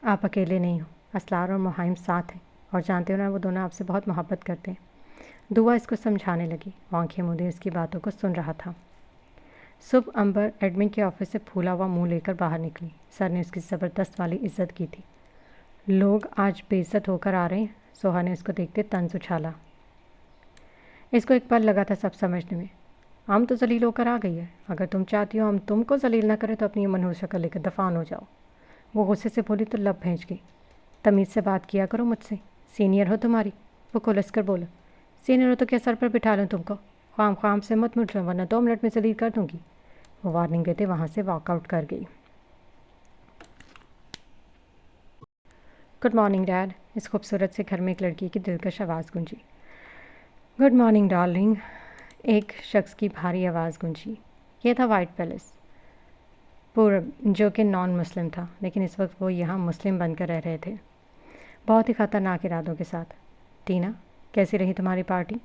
[SPEAKER 1] آپ اکیلے نہیں ہو، اسرار اور مہائم ساتھ ہیں، اور جانتے ہو نا وہ دونوں آپ سے بہت محبت کرتے ہیں۔ دعا اس کو سمجھانے لگی، آنکھیں مودے اس کی باتوں کو سن رہا تھا۔ صبح امبر ایڈمن کے آفس سے پھولا ہوا منہ لے کر باہر نکلی۔ سر نے اس کی زبردست والی عزت کی تھی۔ لوگ آج بے عزت ہو کر آ رہے ہیں، سوہا نے اس کو دیکھتے طنز اچھالا۔ اس کو ایک پل لگا تھا سب سمجھنے میں۔ ہم تو ذلیل ہو کر آ گئی ہے، اگر تم چاہتی ہو ہم تم کو ذلیل نہ کریں تو اپنی یہ منحوس شکل لے کر دفان ہو جاؤ۔ وہ غصے سے بولی تو لب بھینچ گئی۔ تمیز سے بات کیا کرو مجھ سے، سینئر ہو تمہاری، وہ کھلس کر بولا۔ سینئر ہو تو کیا سر پر بٹھا لوں تم کو؟ خام خام سے مت مٹ لو ورنہ 2 منٹ میں ذلیل کر دوں گی۔ وہ وارننگ دیتے وہاں سے واک آؤٹ کر گئی۔ گڈ مارننگ ڈیڈ، اس خوبصورت سے گھر میں ایک لڑکی کی دلکش آواز گونجی۔ گڈ مارننگ ڈارلنگ، ایک شخص کی بھاری آواز گونجی۔ یہ تھا وائٹ پیلس پورب، جو کہ نان مسلم تھا، لیکن اس وقت وہ یہاں مسلم بن کر رہ رہے تھے، بہت ہی خطرناک ارادوں کے ساتھ۔ ٹینا، کیسی رہی تمہاری پارٹی؟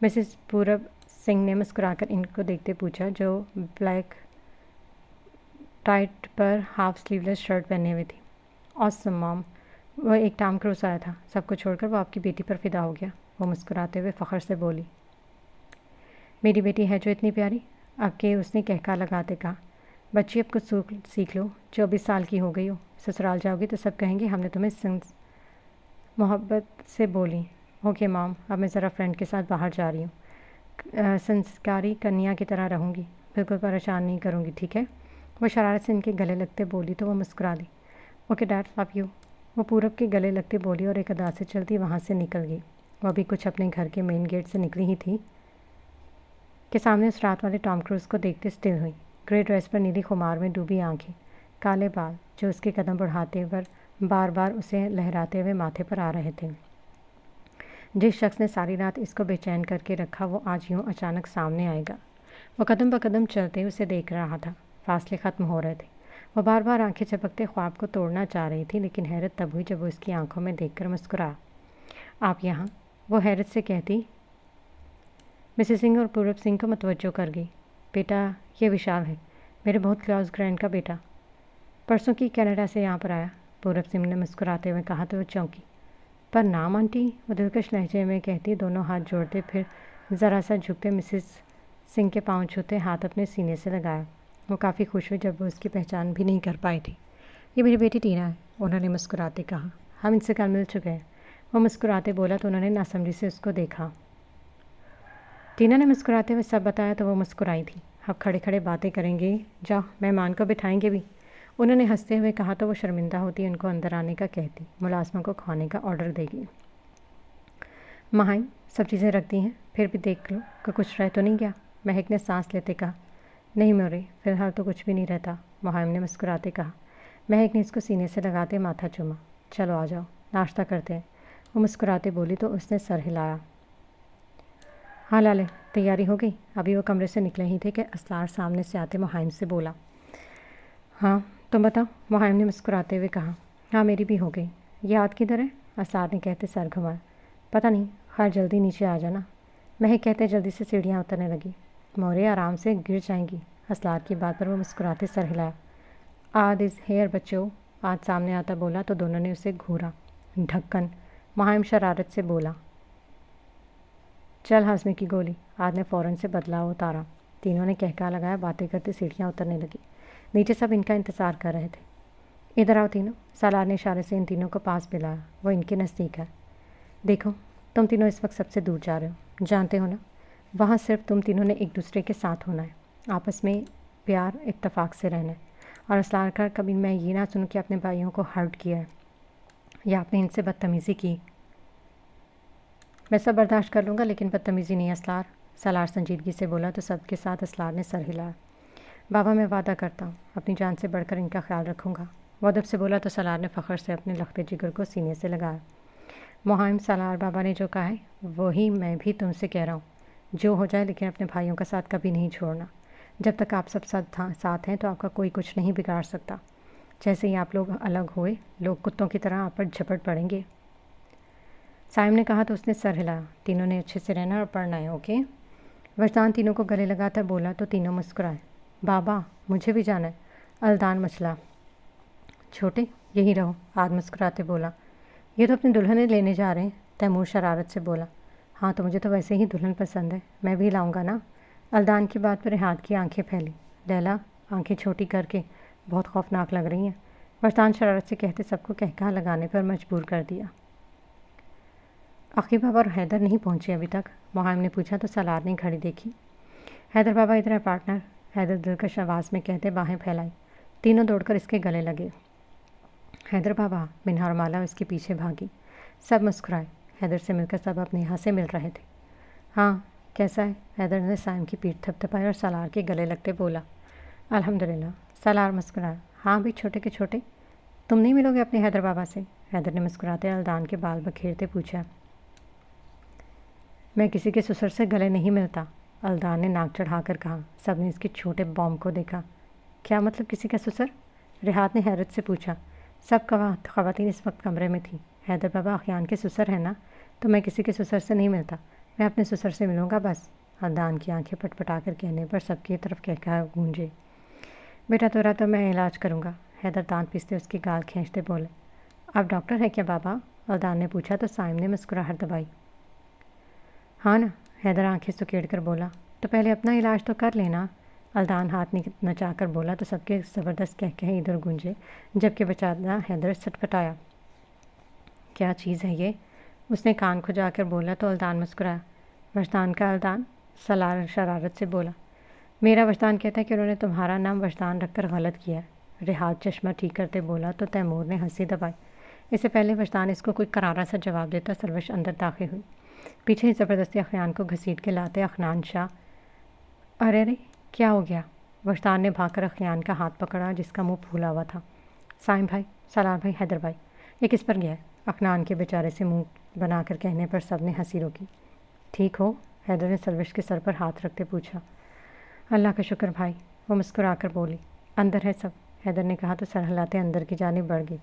[SPEAKER 1] مسز پورب سنگھ نے مسکرا کر ان کو دیکھتے پوچھا، جو بلیک ٹائٹ پر ہاف سلیو لیس شرٹ پہنے ہوئی تھی۔ آسم مام، وہ ایک ٹام کروز آیا تھا، سب کو چھوڑ کر وہ آپ کی بیٹی پر فدا ہو گیا، وہ مسکراتے ہوئے فخر سے بولی۔ میری بیٹی ہے جو اتنی پیاری؟ اب کہ اس نے کہکا لگاتے کہا۔ بچی اب کچھ سیکھ لو، 24 سال کی ہو گئی ہو، سسرال جاؤ گی تو سب کہیں گے ہم نے تمہیں محبت سے بولی۔ اوکے مام، اب میں ذرا فرینڈ کے ساتھ باہر جا رہی ہوں، سنسکاری کنیا کی طرح رہوں گی، بالکل پریشان نہیں کروں گی، ٹھیک ہے؟ وہ شرارت سے ان کے گلے لگتے بولی تو وہ مسکرا دی۔ اوکے ڈیڈ، لو یو، وہ پورب کے گلے لگتے بولی اور ایک ادا سے چلتی وہاں سے نکل گئی۔ وہ ابھی کچھ اپنے گھر کے مین گیٹ سے نکلی ہی تھی کہ سامنے اس رات والے ٹام کروز کو دیکھتے اسٹل ہوئی۔ گرے ڈریس پر نیلی خمار میں ڈوبی آنکھیں، کالے بال جو اس کے قدم بڑھاتے ہوئے بار بار اسے لہراتے ہوئے ماتھے پر آ رہے تھے۔ جس شخص نے ساری رات اس کو بے چین کر کے رکھا وہ آج یوں اچانک سامنے آئے گا۔ وہ قدم بقدم چلتے اسے دیکھ رہا تھا، فاصلے ختم ہو رہے تھے۔ وہ بار بار آنکھیں جھپکتے خواب کو توڑنا چاہ رہی تھی، لیکن حیرت تب ہوئی جب وہ اس کی آنکھوں میں دیکھ کر مسکرایا۔ آپ یہاں؟ وہ حیرت سے کہتی مسز سنگھ اور پورب سنگھ کو متوجہ کر گئی۔ بیٹا، یہ وشال ہے، میرے بہت کلوز فرینڈ کا بیٹا، پرسوں کی کینیڈا سے یہاں پر آیا، پورب سنگھ نے مسکراتے ہوئے کہا تو وہ چونکی۔ پر نام آنٹی، وہ دلکش لہجے میں کہتی، دونوں ہاتھ جوڑتے پھر ذرا سا جھکتے مسز سنگھ کے پاؤں چھوتے ہاتھ اپنے سینے سے لگایا۔ وہ کافی خوش ہوئی جب وہ اس کی پہچان بھی نہیں کر پائی تھی۔ یہ میری بیٹی ٹینا ہے، انہوں نے مسکراتے کہا، ہم ان سے کل مل چکے ہیں۔ وہ مسکراتے بولا تو انہوں نے ناسمجھی سے اس کو دیکھا۔ ٹینا نے مسکراتے ہوئے سب بتایا تو وہ مسکرائی تھی۔ اب کھڑے کھڑے باتیں کریں گے، جاؤ مہمان کو بٹھائیں گے بھی، انہوں نے ہنستے ہوئے کہا تو وہ شرمندہ ہوتی ان کو اندر آنے کا کہتی، ملازموں کو کھانے کا آرڈر دے گی۔ مہائم، سب چیزیں رکھ دی ہیں، پھر بھی دیکھ لو کہ کچھ رہ تو نہیں گیا، مہک نے سانس لیتے کہا۔ نہیں مورے، فی الحال تو کچھ بھی نہیں رہتا، مہائم نے مسکراتے کہا۔ مہک نے اس کو سینے سے لگاتے ماتھا چوما۔ چلو آ جاؤ، ناشتہ کرتے ہیں، وہ مسکراتے بولی تو اس نے سر ہلایا۔ ہاں لالے، تیاری ہو گئی؟ ابھی وہ کمرے سے نکلے ہی تھے کہ اسرار سامنے سے آتے مہائم سے بولا۔ ہاں تم بتاؤ، مہائم نے مسکراتے ہوئے کہا۔ ہاں میری بھی ہو گئی، یاد کدھر ہے؟ اسرار نے کہتے سر گھمایا۔ پتہ نہیں، خیر جلدی نیچے آ جانا، مہک کہتے جلدی سے سیڑھیاں اترنے لگی۔ مورے آرام سے، گر جائیں گی، اسرار کی بات پر وہ مسکراتے سر ہلایا۔ آد از ہیئر بچوں، آج سامنے آتا بولا تو دونوں نے اسے گھورا۔ ڈھکن، مہائم شرارت سے بولا۔ چل ہاضمے کی گولی، آد نے فوراً سے بدلا اتارا۔ تینوں نے کہکا لگایا، باتیں کرتے سیڑھیاں اترنے لگی۔ نیچے سب ان کا انتظار کر رہے تھے۔ ادھر آؤ تینوں، سالار نے اشارے سے ان تینوں کو پاس بلایا، وہ ان کے نزدیک ہے۔ دیکھو، تم تینوں اس وقت سب سے دور جا رہے ہو، جانتے ہو نا، وہاں صرف تم تینوں نے ایک دوسرے کے ساتھ ہونا ہے، آپس میں پیار اتفاق سے رہنا ہے، اور اسرار کر کبھی میں یہ نہ سنوں کہ اپنے بھائیوں کو ہرٹ کیا ہے یا آپ نے ان سے بدتمیزی کی۔ میں سب برداشت کر لوں گا لیکن بدتمیزی نہیں اسرار، سالار سنجیدگی سے بولا تو سب کے ساتھ اسرار نے سر ہلایا۔ بابا میں وعدہ کرتا ہوں اپنی جان سے بڑھ کر ان کا خیال رکھوں گا، وہ ادب سے بولا تو سالار نے فخر سے اپنے لختے جگر کو سینے سے لگایا۔ مہم سالار بابا نے جو کہا ہے وہی میں بھی تم سے کہہ رہا ہوں، جو ہو جائے لیکن اپنے بھائیوں کا ساتھ کبھی نہیں چھوڑنا۔ جب تک آپ سب ساتھ ہیں تو آپ کا کوئی کچھ نہیں بگاڑ سکتا۔ جیسے ہی آپ لوگ الگ ہوئے لوگ کتوں کی طرح آپ پر جھپٹ پڑیں گے۔ سائم نے کہا تو اس نے سر ہلایا۔ تینوں نے اچھے سے رہنا اور پڑھنا ہے، اوکے؟ وجدان تینوں کو گلے لگاتا بولا تو تینوں مسکرائے۔ بابا مجھے بھی جانا ہے، الدان مچلا۔ چھوٹے یہی رہو، آج مسکراتے بولا۔ یہ تو اپنی دلہنیں لینے جا رہے ہیں، تیمور شرارت سے بولا۔ ہاں تو مجھے تو ویسے ہی دلہن پسند ہے، میں بھی لاؤں گا نا۔ الدان کی بات پر رحات کی آنکھیں پھیلی۔ لیلا آنکھیں چھوٹی کر کے بہت خوفناک لگ رہی ہیں، وجدان شرارت سے کہتے سب کو کہکہا لگانے پر مجبور کر دیا۔ عقیل بابا اور حیدر نہیں پہنچے ابھی تک؟ مہم نے پوچھا تو سالار نے گھڑی دیکھی۔ حیدر بابا ادھر ہے پارٹنر، حیدر دلکش آواز میں کہتے باہیں پھیلائی۔ تینوں دوڑ کر اس کے گلے لگے۔ حیدر بابا، منہا اور مالا اس کے پیچھے بھاگی۔ سب مسکرائے، حیدر سے مل کر سب اپنے یہاں سے مل رہے تھے۔ ہاں کیسا ہے؟ حیدر نے سائم کی پیٹھ تھپ تھپائی اور سالار کے گلے لگتے بولا۔ الحمدللہ، سالار مسکرایا۔ ہاں بھی چھوٹے کے چھوٹے، تم نہیں ملو گے اپنے حیدر بابا سے؟ حیدر نے مسکراتے الدان کے بال بکھیرتے پوچھا۔ میں کسی کے سسر سے گلے نہیں ملتا، الدان نے ناک چڑھا کر کہا۔ سب نے اس کے چھوٹے بام کو دیکھا۔ کیا مطلب کسی کا سسر؟ رحات نے حیرت سے پوچھا۔ سب خواتین اس وقت کمرے میں تھیں۔ حیدر بابا اخیان کے سسر ہیں نا، تو میں کسی کے سسر سے نہیں ملتا، میں اپنے سسر سے ملوں گا بس۔ الدان کی آنکھیں پٹ پٹا کر کہنے پر سب کی طرف کہا گونجے۔ بیٹا تیرا تو میں علاج کروں گا، حیدر دانت پیستے اس کی گال کھینچتے بولے۔ اب ڈاکٹر ہے کیا بابا؟ الدان نے پوچھا تو سائم نے مسکراہٹ دبائی۔ ہاں نا، حیدر آنکھیں سکیڑ کر بولا۔ تو پہلے اپنا علاج تو کر لینا، الدان ہاتھ نچا کر بولا تو سب کے زبردست کہے ادھر گونجے، جبکہ بیچارہ حیدر سٹپٹایا۔ کیا چیز ہے یہ؟ اس نے کان کھجا کر بولا تو الدان مسکرایا۔ وجدان کا الدان، سالار شرارت سے بولا۔ میرا وجدان کہتا ہے کہ انہوں نے تمہارا نام وجدان رکھ کر غلط کیا ہے، رحات چشمہ ٹھیک کرتے بولا تو تیمور نے ہنسی دبائی۔ اس سے پہلے وجدان اس کو کوئی کرارا سا جواب دیتا سروش اندر داخل ہوئی۔ پیچھے ہی زبردستی اخیان کو گھسیٹ کے لاتے اخنان شاہ۔ ارے ارے کیا ہو گیا؟ وجدان نے بھاگ کر اخیان کا ہاتھ پکڑا جس کا منہ پھولا ہوا تھا۔ سائم بھائی، سالار بھائی، حیدر بھائی، یہ کس پر گیا ہے؟ اخنان کے بیچارے سے منہ بنا کر کہنے پر سب نے ہنسی روکی۔ ٹھیک ہو؟ حیدر نے سروش کے سر پر ہاتھ رکھتے پوچھا۔ اللہ کا شکر بھائی، وہ مسکرا کر بولی۔ اندر ہے سب، حیدر نے کہا تو سر ہلاتے اندر کی جانب بڑھ گئی۔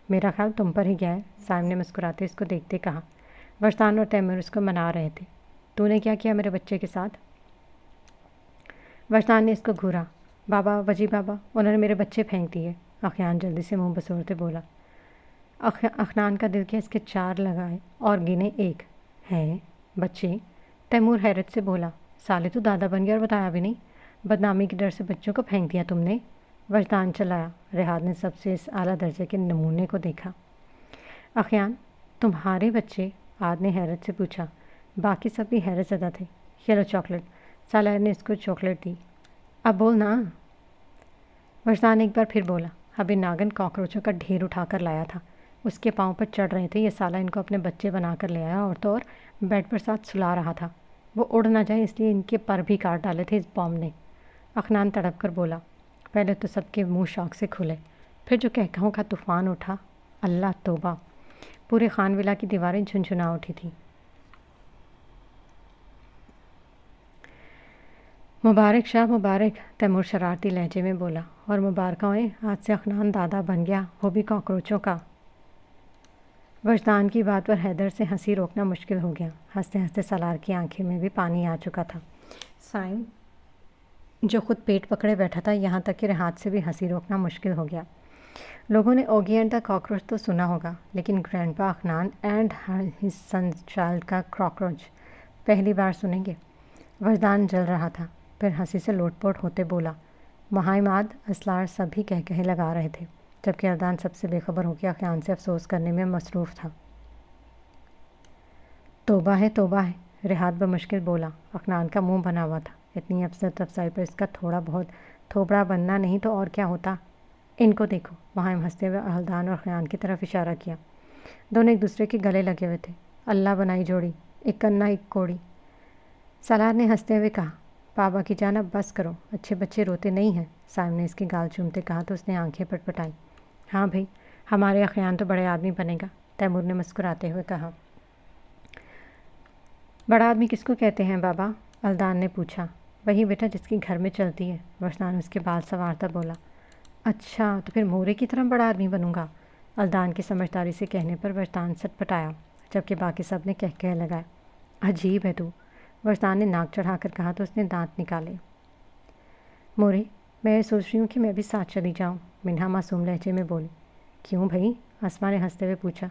[SPEAKER 1] میرا خیال تم پر ہی گیا ہے، سائم نے مسکراتے اس کو دیکھتے کہا۔ وجدان اور تیمور اس کو منا رہے تھے۔ تو نے کیا کیا میرے بچے کے ساتھ؟ وجدان نے اس کو گھورا۔ بابا، وجی بابا، انہوں نے میرے بچے پھینک دیے، اخیان جلدی سے منہ بسورتے بولا۔ اخنان کا دل کیا اس کے چار لگائے اور گنے ایک ہیں بچے؟ تیمور حیرت سے بولا۔ سالے تو دادا بن گیا اور بتایا بھی نہیں، بدنامی کے ڈر سے بچوں کو پھینک دیا تم نے؟ وجدان چلایا۔ رحات نے سب سے اس اعلیٰ درجے کے نمونے کو دیکھا۔ اخیان تمہارے بچے؟ عاد نے حیرت سے پوچھا۔ باقی سب بھی حیرت زدہ تھے۔ یہ لو چاکلیٹ، سالار نے اس کو چاکلیٹ دی۔ اب بول نا۔ وجدان ایک بار پھر بولا۔ ابھی ناگن کاکروچوں کا ڈھیر اٹھا کر لایا تھا، اس کے پاؤں پر چڑھ رہے تھے، یہ سالہ ان کو اپنے بچے بنا کر لے آیا اور تو اور بیڈ پر ساتھ سلا رہا تھا، وہ اڑ نہ جائے اس لیے ان کے پر بھی کاٹ ڈالے تھے اس بام نے۔ اخنان تڑپ کر بولا۔ پہلے تو سب کے منہ شوق سے کھلے، پھر جو کہکہوں کا طوفان اٹھا، اللہ توبہ، پورے خان ولا کی دیواریں جھنجھنا اٹھی تھیں۔ مبارک شاہ مبارک، تیمور شرارتی لہجے میں بولا، اور مبارک ہوئے، آج سے اخنان دادا بن گیا، وہ بھی کاکروچوں کا۔ وجدان کی بات پر حیدر سے ہنسی روکنا مشکل ہو گیا، ہنستے ہنستے سالار کی آنکھیں میں بھی پانی آ چکا تھا۔ سائم جو خود پیٹ پکڑے بیٹھا تھا، یہاں تک کہ رحات سے بھی ہنسی روکنا مشکل ہو گیا۔ لوگوں نے اوگی اینڈ دا کاکروچ تو سنا ہوگا، لیکن گرینڈ پا اخنان اینڈ ہز سن چائلڈ کا کاکروچ پہلی بار سنیں گے۔ وجدان جل رہا تھا، پھر ہنسی سے لوٹ پوٹ ہوتے بولا۔ مہائماد اسلار سب بھی کہے لگا رہے تھے، جبکہ الدان سب سے بے خبر ہو کے اخیان سے افسوس کرنے میں مصروف تھا۔ توبہ ہے، رحات بمشکل بولا۔ اخنان کا منہ بنا ہوا تھا، اتنی افسائی پر اس کا تھوڑا بہت تھوبڑا بننا نہیں تو اور کیا ہوتا۔ ان کو دیکھو، مہائم ہنستے ہوئے الدان اور اخیان کی طرف اشارہ کیا۔ دونوں ایک دوسرے کے گلے لگے ہوئے تھے۔ اللہ بنائی جوڑی، ایک کنا ایک کوڑی۔ سالار نے ہنستے ہوئے کہا، بابا کی جان اب بس کرو، اچھے بچے روتے نہیں ہیں۔ سائم نے اس کی گال چومتے کہا تو اس نے آنکھیں پٹپٹائی۔ ہاں بھائی، ہمارے اخیان تو بڑے آدمی بنے گا، تیمور نے مسکراتے ہوئے کہا۔ بڑا آدمی کس کو کہتے ہیں بابا؟ الدان نے پوچھا۔ وہی بیٹا جس کی گھر میں چلتی ہے، وجدان اس کے بال سنوارتا بولا۔ اچھا تو پھر مورے کی طرح بڑا آدمی بنوں گا؟ الدان کی سمجھداری سے کہنے پر وجدان سٹپٹایا، جبکہ باقی سب نے کہہ لگایا، عجیب ہے تو۔ وجدان نے ناک چڑھا کر کہا تو اس نے دانت نکالے۔ مورے، میں سوچ رہی ہوں کہ میں بھی ساتھ چلی جاؤں، منہا معصوم لہجے میں بولی۔ کیوں بھائی؟ اسما نے ہنستے ہوئے پوچھا۔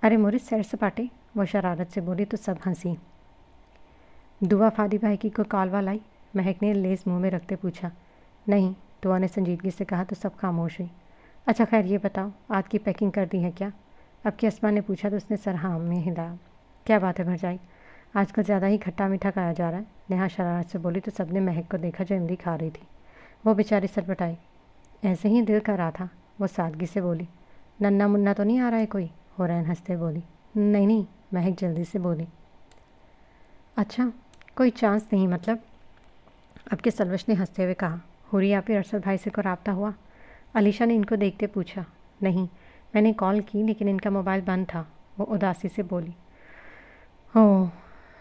[SPEAKER 1] ارے مورے سیر سپاٹے، وہ شرارت سے بولی تو سب ہنسی۔ دعا فادی بھائی کی کوئی کال وال آئی؟ مہک نے لیز منہ میں رکھتے پوچھا۔ نہیں، دعا نے سنجیدگی سے کہا تو سب خاموش ہوئی۔ اچھا خیر یہ بتاؤ، آج کی پیکنگ کر دی ہے کیا؟ اب کہ اسما نے پوچھا تو اس نے سر ہاں میں ہلایا۔ کیا بات ہے بھرجائی، آج کل زیادہ ہی کھٹا میٹھا کھایا جا رہا ہے، نیہا شرارت سے بولی تو سب نے مہک کو دیکھا جو املی کھا رہی تھی۔ وہ بیچاری سٹپٹائی۔ ایسے ہی دل کر رہا تھا، وہ سادگی سے بولی۔ ننا منا تو نہیں آ رہا ہے کوئی؟ حورین ہنستے بولی۔ نہیں نہیں، مہک جلدی سے بولی۔ اچھا کوئی چانس نہیں مطلب؟ اب کہ سلوش نے ہنستے ہوئے کہا۔ حوری آپ ارشد بھائی سے کو رابطہ ہوا؟ علیشا نے ان کو دیکھتے پوچھا۔ نہیں، میں نے کال کی لیکن ان کا موبائل بند تھا، وہ اداسی سے بولی۔ اوہ،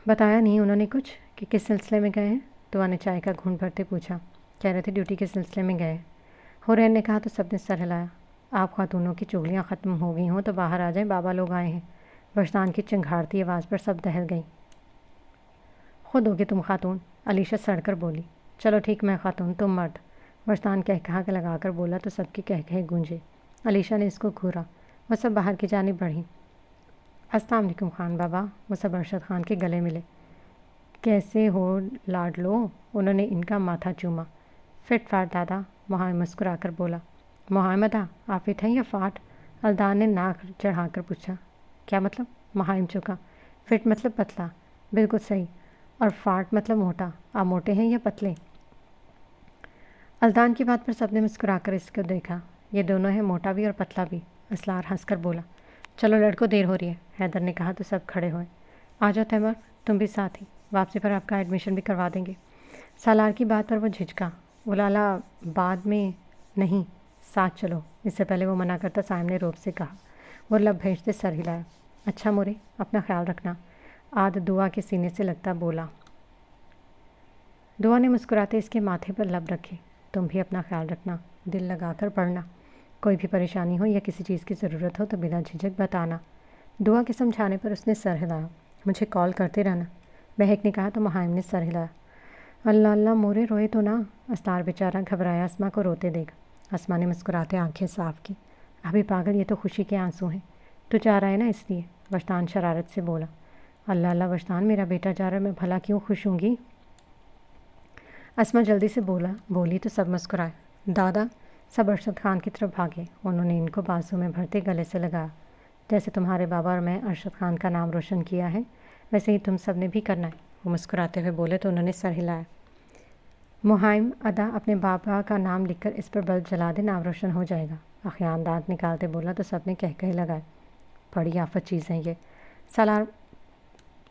[SPEAKER 1] بتایا نہیں انہوں نے کچھ کہ کس سلسلے میں گئے ہیں؟ دعا نے چائے کا گھونٹ بھرتے پوچھا۔ کہہ رہے تھے ڈیوٹی کے سلسلے میں گئے۔ حورین نے کہا تو سب نے سر ہلایا۔ آپ خاتونوں کی چغلیاں ختم ہو گئی ہوں تو باہر آ جائیں، بابا لوگ آئے ہیں۔ وجدان کی چنگھاڑتی آواز پر سب دہل گئیں۔ خود ہوگے تم خاتون، علیشا سڑ کر بولی۔ چلو ٹھیک، میں خاتون تم مرد، وجدان کہا کے لگا کر بولا تو سب کے کہے گونجے۔ علیشا نے اس کو گھورا، وہ سب باہر کی جانب بڑھی۔ السلام علیکم خان بابا، وہ سب ارشد خان کے گلے ملے۔ کیسے ہو لاڈلو؟ انہوں نے ان کا ماتھا چوما۔ فٹ فاٹ دادا، محمد مسکرا کر بولا۔ محمدہ آپ فٹ ہیں یا فاٹ؟ الدان نے ناک چڑھا کر پوچھا۔ کیا مطلب؟ محمد چکا۔ فٹ مطلب پتلا، بالکل صحیح، اور فاٹ مطلب موٹا، آپ موٹے ہیں یا پتلے؟ الدان کی بات پر سب نے مسکرا کر اس کو دیکھا۔ یہ دونوں ہیں، موٹا بھی اور پتلا بھی، اسرار ہنس کر بولا۔ چلو لڑکو دیر ہو رہی ہے، حیدر نے کہا تو سب کھڑے ہوئے۔ آ جاؤ تیمور، تم بھی ساتھ ہی، واپسی پر آپ کا ایڈمیشن بھی کروا دیں گے۔ سالار کی بات پر وہ جھجکا۔ وہ لالا بعد میں نہیں، ساتھ چلو، اس سے پہلے وہ منع کرتا سائم نے روب سے کہا۔ وہ لب بھیجتے سر ہلایا۔ اچھا مورے، اپنا خیال رکھنا، آد دعا کے سینے سے لگتا بولا۔ دعا نے مسکراتے اس کے ماتھے پر لب رکھے۔ تم بھی اپنا خیال رکھنا، دل لگا کر پڑھنا، کوئی بھی پریشانی ہو یا کسی چیز کی ضرورت ہو تو بلا جھجک بتانا۔ دعا کے سمجھانے پر اس نے سر ہلایا۔ مجھے کال کرتے رہنا، مہک نے کہا تو محمد نے سر ہلایا۔ اللہ اللہ مورے روئے تو نہ، اسرار بیچارہ گھبرایا اسما کو روتے دیکھ۔ اسما نے مسکراتے آنکھیں صاف کی۔ ابھی پاگل، یہ تو خوشی کے آنسو ہیں، تو جا رہا ہے نا اس لیے، وجدان شرارت سے بولا۔ اللہ اللہ وجدان، میرا بیٹا جا رہا ہے، میں بھلا کیوں خوش ہوں گی؟ اسما جلدی سے بولی تو سب مسکرائے۔ دادا، سب ارشد خان کی طرف بھاگے، انہوں نے ان کو بازو میں بھرتے گلے سے لگایا۔ جیسے تمہارے بابا اور میں ارشد خان کا نام روشن کیا ہے، ویسے ہی تم سب نے بھی کرنا ہے، وہ مسکراتے ہوئے بولے تو انہوں نے سر ہلایا۔ مہائم ادا، اپنے بابا کا نام لکھ کر اس پر بلب جلا دے، نام روشن ہو جائے گا، اخیان دانت نکالتے بولا تو سب نے کہے لگائے۔ بڑی آفت چیز ہے یہ، سالار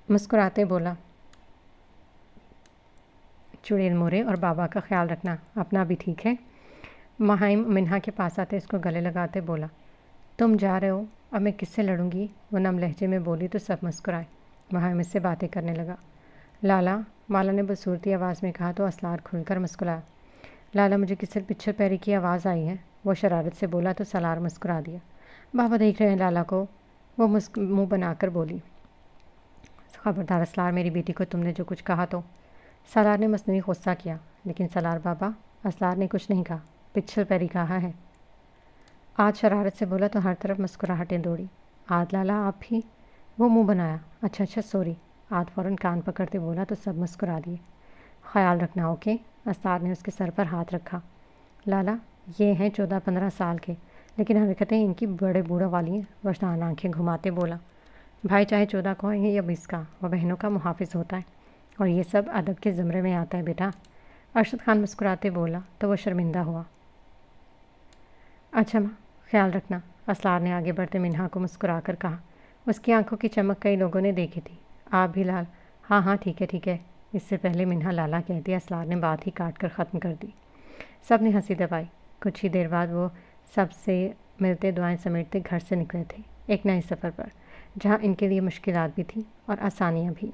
[SPEAKER 1] مسکراتے بولا۔ چڑیل مورے اور بابا کا خیال رکھنا، اپنا بھی ٹھیک ہے؟ مہائم منہا کے پاس آتے اس کو گلے لگاتے بولا۔ تم جا رہے ہو، اب میں کس سے لڑوں گی؟ وہ نم لہجے میں بولی تو سب مسکرائے۔ مہائم اس سے باتیں کرنے لگا۔ لالا، مالا نے بصورتی آواز میں کہا تو اسرار کھل کر مسکرایا۔ لالا مجھے کسی پچھر پیری کی آواز آئی ہے، وہ شرارت سے بولا تو سالار مسکرا دیا۔ بابا دیکھ رہے ہیں لالا کو، وہ منہ بنا کر بولی۔ خبردار اسرار، میری بیٹی کو تم نے جو کچھ کہا تو۔ سالار نے مصنوعی غصہ کیا، لیکن سالار بابا، اسرار نے کچھ نہیں کہا، پچھل پیری کہا ہے۔ آج شرارت سے بولا تو ہر طرف مسکراہٹیں دوڑی۔ آج لالا آپ بھی؟ وہ منہ بنایا۔ اچھا سوری۔ آج فوراً کان پکڑتے بولا تو سب مسکرا دیے۔ خیال رکھنا اوکے؟ اسرار نے اس کے سر پر ہاتھ رکھا۔ لالا، یہ ہیں 14-15 سال کے، لیکن حرکتیں ان کی بڑے بوڑھا والی ہیں، وجدان آنکھیں گھماتے بولا۔ بھائی چاہے 14 کا ہو یا 20 کا، وہ بہنوں کا محافظ ہوتا ہے، اور یہ سب ادب کے زمرے میں آتا ہے بیٹا، ارشد خان مسکراتے بولا تو وہ شرمندہ ہوا۔ اچھا ماں، خیال رکھنا، اسرار نے آگے بڑھتے منہا کو مسکرا کر کہا۔ اس کی آنکھوں کی چمک کئی لوگوں نے دیکھی تھی، آپ بھی لال۔ ہاں ہاں ٹھیک ہے۔ اس سے پہلے منہا لالا کہتی اسرار نے بات ہی کاٹ کر ختم کر دی۔ سب نے ہنسی دبائی۔ کچھ ہی دیر بعد وہ سب سے ملتے دعائیں سمیٹتے گھر سے نکلے تھے، ایک نئے سفر پر، جہاں ان کے لیے مشکلات بھی تھیں اور آسانیاں بھی۔